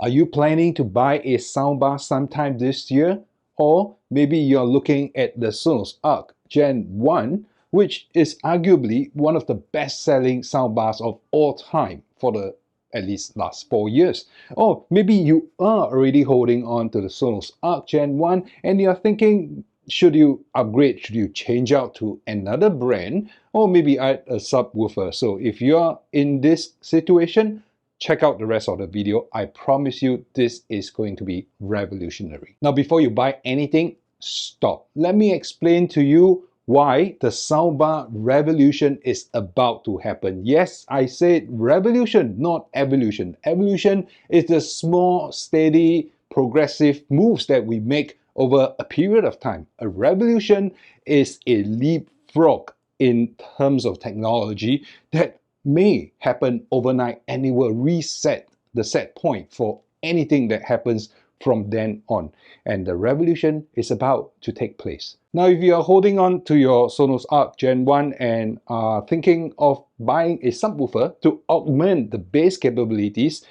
Are you planning to buy a soundbar sometime this year? Or maybe you're looking at the Sonos Arc Gen 1, which is arguably one of the best-selling soundbars of all time for the at least last 4 years. Or maybe you are already holding on to the Sonos Arc Gen 1 and you're thinking, should you upgrade, should you change out to another brand, or maybe add a subwoofer? So if you're in this situation, check out the rest of the video. I promise you this is going to be revolutionary. Now before you buy anything, stop. Let me explain to you why the soundbar revolution is about to happen. Yes, I said revolution, not evolution. Evolution is the small, steady, progressive moves that we make over a period of time. A revolution is a leapfrog in terms of technology that may happen overnight, and it will reset the set point for anything that happens from then on. And the revolution is about to take place. Now, if you are holding on to your Sonos Arc Gen 1 and are thinking of buying a subwoofer to augment the bass capabilities,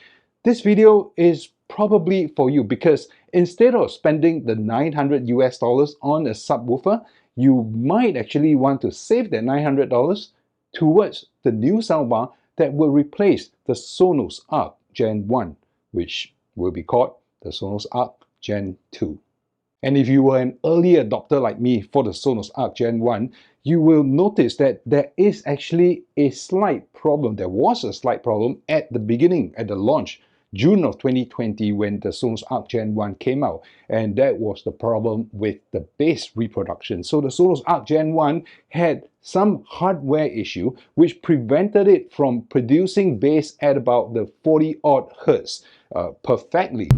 this video is probably for you, because instead of spending the $900 on a subwoofer, you might actually want to save that $900 towards the new soundbar that will replace the Sonos Arc Gen 1, which will be called the Sonos Arc Gen 2. And if you were an early adopter like me for the Sonos Arc Gen 1, you will notice that there is actually a slight problem. There was a slight problem at the beginning, at the launch, June of 2020, when the Sonos Arc Gen 1 came out, and that was the problem with the bass reproduction. So the Sonos Arc Gen 1 had some hardware issue which prevented it from producing bass at about the 40 odd hertz perfectly.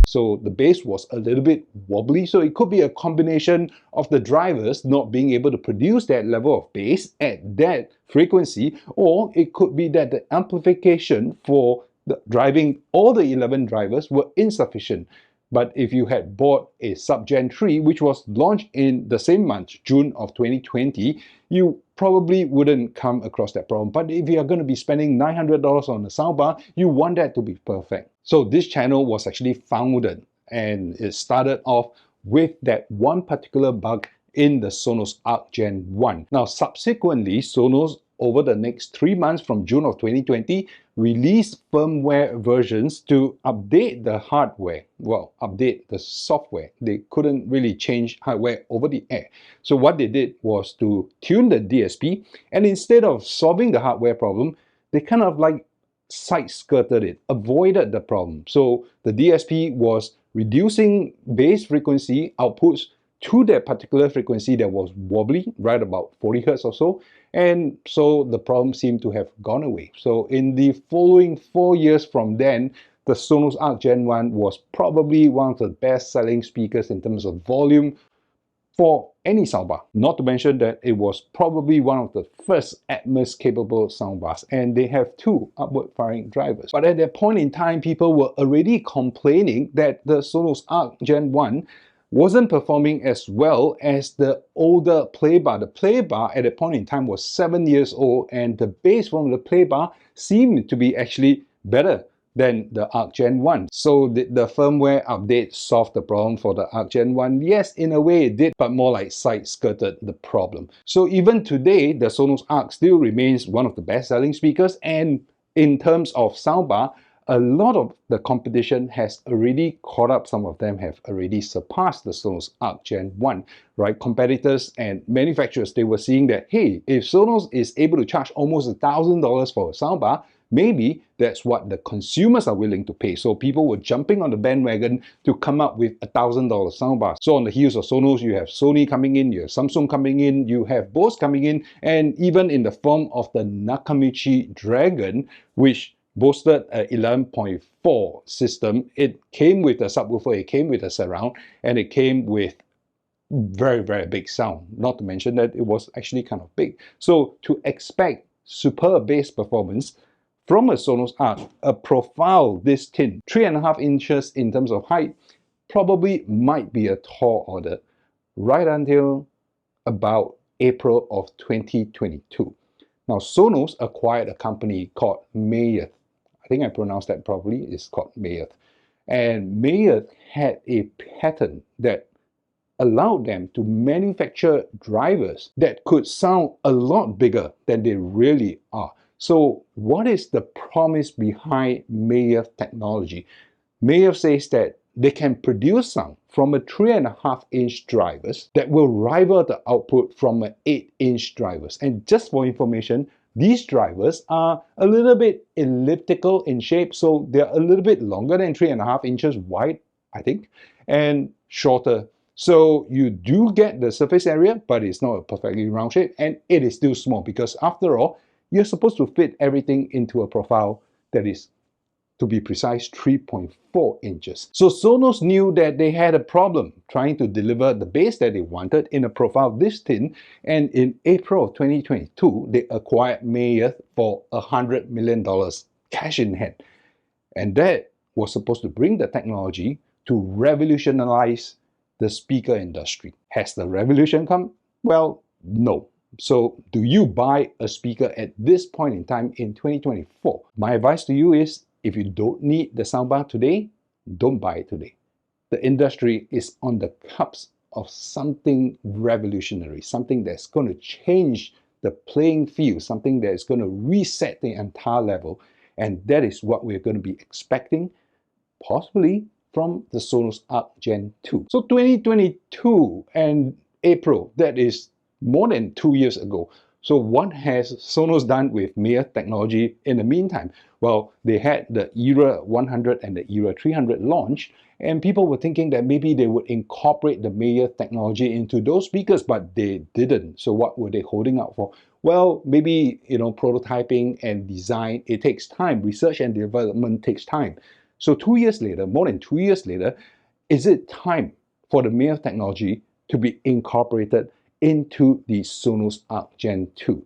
So the bass was a little bit wobbly. So it could be a combination of the drivers not being able to produce that level of bass at that frequency, or it could be that the amplification for driving all the 11 drivers were insufficient. But if you had bought a Sub Gen 3, which was launched in the same month, June of 2020, you probably wouldn't come across that problem. But if you are going to be spending $900 on a soundbar, you want that to be perfect. So this channel was actually founded, and it started off with that one particular bug in the Sonos Arc Gen 1. Now subsequently, Sonos over the next 3 months from June of 2020 released firmware versions to update the hardware. Well, update the software. They couldn't really change hardware over the air. So what they did was to tune the DSP, and instead of solving the hardware problem, they kind of like side-skirted it, avoided the problem. So the DSP was reducing bass frequency outputs to that particular frequency that was wobbly, right about 40 hertz or so, and so the problem seemed to have gone away. So in the following 4 years from then, the Sonos Arc Gen 1 was probably one of the best-selling speakers in terms of volume for any soundbar. Not to mention that it was probably one of the first Atmos-capable soundbars, and they have 2 upward-firing drivers. But at that point in time, people were already complaining that the Sonos Arc Gen 1 wasn't performing as well as the older playbar. The playbar at that point in time was 7 years old, and the bass from the playbar seemed to be actually better than the Arc Gen 1. So did the firmware update solve the problem for the Arc Gen 1? Yes, in a way it did, but more like side-skirted the problem. So even today, the Sonos Arc still remains one of the best-selling speakers, and in terms of soundbar, a lot of the competition has already caught up. Some of them have already surpassed the Sonos Arc Gen 1, right? Competitors and manufacturers, they were seeing that, hey, if Sonos is able to charge almost $1,000 for a soundbar, maybe that's what the consumers are willing to pay. So people were jumping on the bandwagon to come up with $1,000 soundbars. So on the heels of Sonos, you have Sony coming in, you have Samsung coming in, you have Bose coming in, and even in the form of the Nakamichi Dragon, which boasted a 11.4 system. It came with a subwoofer, it came with a surround, and it came with very, very big sound. Not to mention that it was actually kind of big. So to expect superb bass performance from a Sonos Arc, a profile this thin, 3.5 inches in terms of height, probably might be a tall order, right until about April of 2022. Now, Sonos acquired a company called Mayeth. I think I pronounced that properly. It's called Mayeth. And Mayeth had a patent that allowed them to manufacture drivers that could sound a lot bigger than they really are. So what is the promise behind Mayeth technology? Mayeth says that they can produce sound from a 3.5-inch drivers that will rival the output from an 8-inch drivers. And just for information, these drivers are a little bit elliptical in shape, so they're a little bit longer than 3.5 inches wide, I think, and shorter. So you do get the surface area, but it's not a perfectly round shape, and it is still small because after all, you're supposed to fit everything into a profile that is, to be precise, 3.4 inches. So Sonos knew that they had a problem trying to deliver the bass that they wanted in a profile this thin, and in April of 2022, they acquired Mayeth for $100 million cash in hand. And that was supposed to bring the technology to revolutionize the speaker industry. Has the revolution come? Well, no. So do you buy a speaker at this point in time in 2024? My advice to you is, if you don't need the soundbar today, don't buy it today. The industry is on the cusp of something revolutionary, something that's going to change the playing field, something that is going to reset the entire level. And that is what we're going to be expecting, possibly from the Sonos Arc Gen 2. So 2022 and April, that is more than 2 years ago. So what has Sonos done with Mayeth technology in the meantime? Well, they had the ERA 100 and the ERA 300 launch, and people were thinking that maybe they would incorporate the Mayeth technology into those speakers, but they didn't. So what were they holding out for? Well, maybe, prototyping and design, it takes time. Research and development takes time. So 2 years later, more than 2 years later, is it time for the Mayeth technology to be incorporated into the Sonos Arc Gen 2?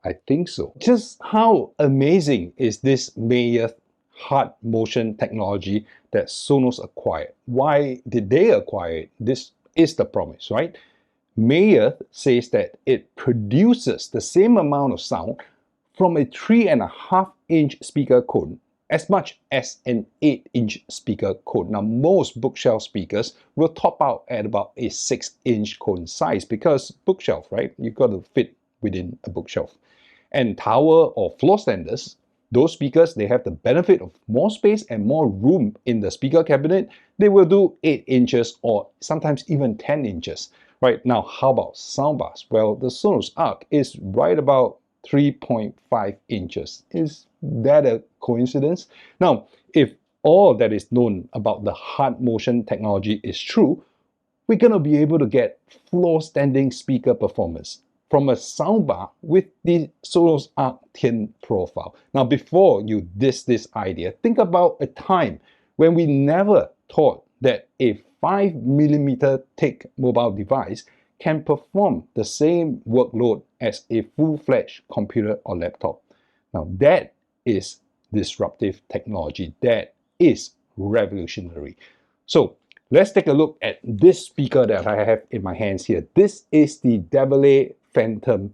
I think so. Just how amazing is this Mayeth hard motion technology that Sonos acquired? Why did they acquire it? This is the promise, right? Mayeth says that it produces the same amount of sound from a 3.5-inch speaker cone as much as an 8-inch speaker cone. Now, most bookshelf speakers will top out at about a 6-inch cone size because bookshelf, right? You've got to fit within a bookshelf. And tower or floor standers, those speakers, they have the benefit of more space and more room in the speaker cabinet. They will do 8 inches or sometimes even 10 inches. Right, now, how about soundbars? Well, the Sonos Arc is right about 3.5 inches. Is that a coincidence? Now, if all that is known about the hard motion technology is true, we're going to be able to get floor standing speaker performance from a soundbar with the Sonos Arc thin profile. Now, before you diss this idea, think about a time when we never thought that a 5mm thick mobile device can perform the same workload as a full-fledged computer or laptop. Now, that is disruptive technology. That is revolutionary. So let's take a look at this speaker that I have in my hands here. This is the Devile Phantom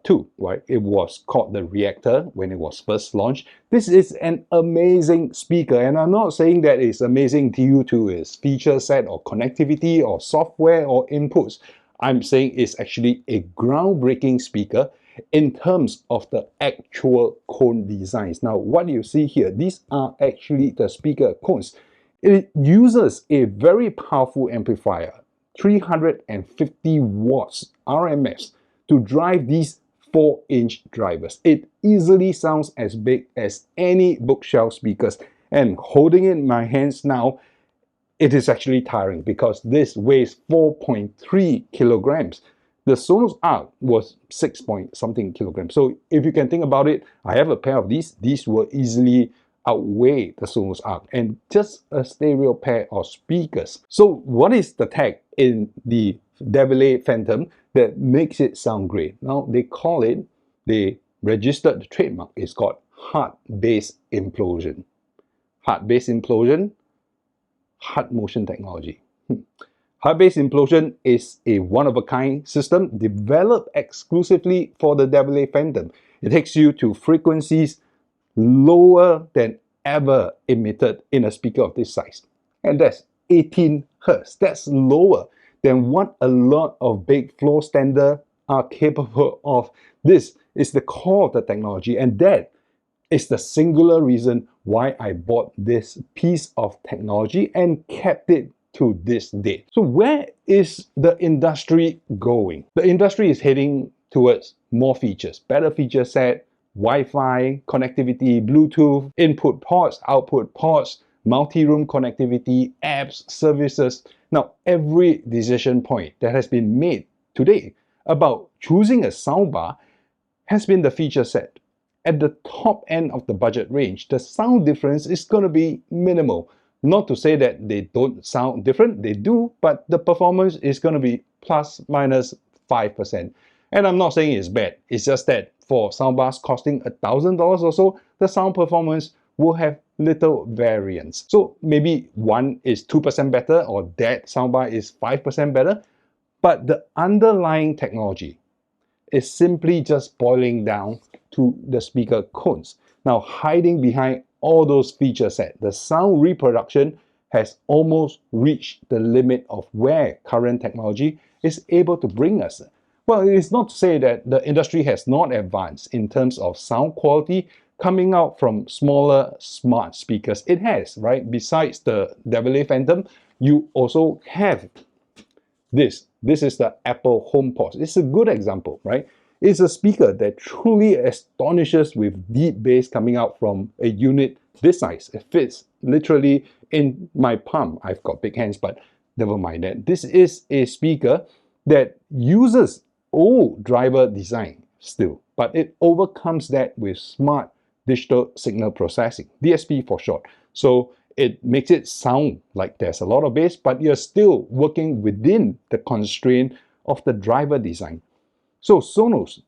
2, right? It was called the Reactor when it was first launched. This is an amazing speaker, and I'm not saying that it's amazing due to its feature set or connectivity or software or inputs. I'm saying it's actually a groundbreaking speaker in terms of the actual cone designs. Now, what you see here, these are actually the speaker cones. It uses a very powerful amplifier, 350 watts RMS, to drive these 4-inch drivers. It easily sounds as big as any bookshelf speakers, and holding it in my hands now, it is actually tiring because this weighs 4.3 kilograms. The Sonos Arc was 6 point something kilograms. So if you can think about it, I have a pair of these. These will easily outweigh the Sonos Arc, and just a stereo pair of speakers. So what is the tag in the Devile Phantom that makes it sound great? Now, they registered the trademark. It's called hard bass implosion. Hard bass implosion, hard motion technology. High bass implosion is a one-of-a-kind system developed exclusively for the AA Phantom. It takes you to frequencies lower than ever emitted in a speaker of this size. And that's 18 Hz. That's lower than what a lot of big floor standard are capable of. This is the core of the technology, and that is the singular reason why I bought this piece of technology and kept it to this date. So where is the industry going? The industry is heading towards more features, better feature set, Wi-Fi, connectivity, Bluetooth, input ports, output ports, multi-room connectivity, apps, services. Now, every decision point that has been made today about choosing a soundbar has been the feature set. At the top end of the budget range, the sound difference is going to be minimal. Not to say that they don't sound different, they do, but the performance is going to be plus minus 5%. And I'm not saying it's bad, it's just that for soundbars costing $1,000 or so, the sound performance will have little variance. So maybe one is 2% better or that soundbar is 5% better, but the underlying technology is simply just boiling down to the speaker cones. Now, hiding behind all those feature sets, the sound reproduction has almost reached the limit of where current technology is able to bring us. Well, it is not to say that the industry has not advanced in terms of sound quality coming out from smaller smart speakers. It has, right? Besides the AA Phantom, you also have this. This is the Apple HomePod. It's a good example, right? It's a speaker that truly astonishes with deep bass coming out from a unit this size. It fits literally in my palm. I've got big hands, but never mind that. This is a speaker that uses old driver design still, but it overcomes that with smart digital signal processing, DSP for short. So it makes it sound like there's a lot of bass, but you're still working within the constraint of the driver design. So Sonos,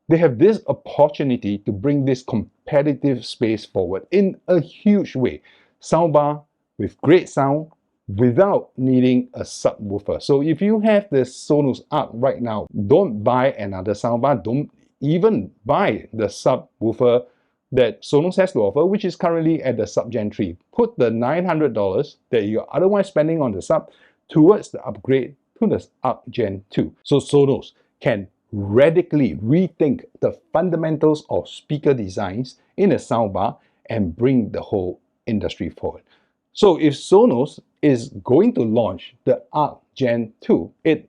they have this opportunity to bring this competitive space forward in a huge way. Soundbar with great sound without needing a subwoofer. So if you have the Sonos Arc right now, don't buy another soundbar. Don't even buy the subwoofer that Sonos has to offer, which is currently at the Sub Gen 3. Put the $900 that you're otherwise spending on the Sub towards the upgrade to the Arc Gen 2. So Sonos can radically rethink the fundamentals of speaker designs in a soundbar and bring the whole industry forward. So if Sonos is going to launch the Arc Gen 2, it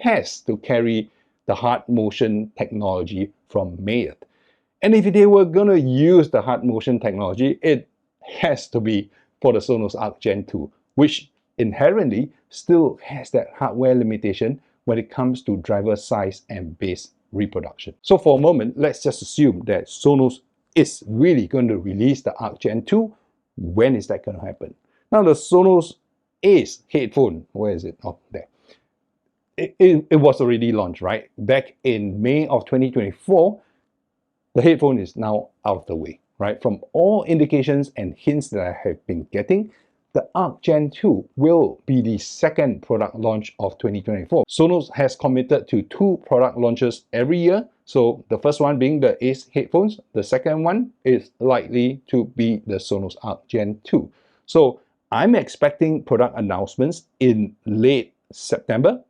has to carry the hard motion technology from Mayer. And if they were going to use the hard motion technology, it has to be for the Sonos Arc Gen 2, which inherently still has that hardware limitation when it comes to driver size and bass reproduction. So for a moment, let's just assume that Sonos is really going to release the Arc Gen 2. When is that going to happen? Now the Sonos Ace headphone, where is it? Oh, there. It was already launched, right? Back in May of 2024, the headphone is now out of the way, right? From all indications and hints that I have been getting, the Arc Gen 2 will be the second product launch of 2024. Sonos has committed to 2 product launches every year. So the first one being the Ace headphones. The second one is likely to be the Sonos Arc Gen 2. So I'm expecting product announcements in late September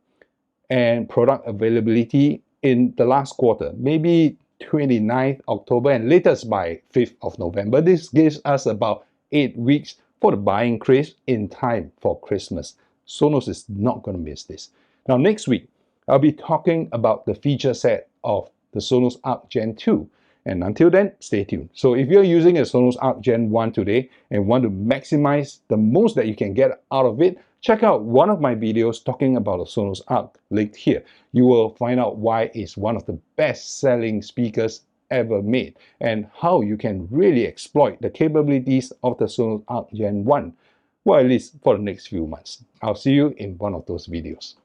and product availability in the last quarter, maybe 29th October and latest by 5th of November. This gives us about 8 weeks for the buying craze in time for Christmas. Sonos is not going to miss this. Now next week, I'll be talking about the feature set of the Sonos Arc Gen 2. And until then, stay tuned. So if you're using a Sonos Arc Gen 1 today and want to maximize the most that you can get out of it, check out one of my videos talking about the Sonos Arc linked here. You will find out why it's one of the best-selling speakers ever made and how you can really exploit the capabilities of the Sonos Arc Gen 1, well, at least for the next few months. I'll see you in one of those videos.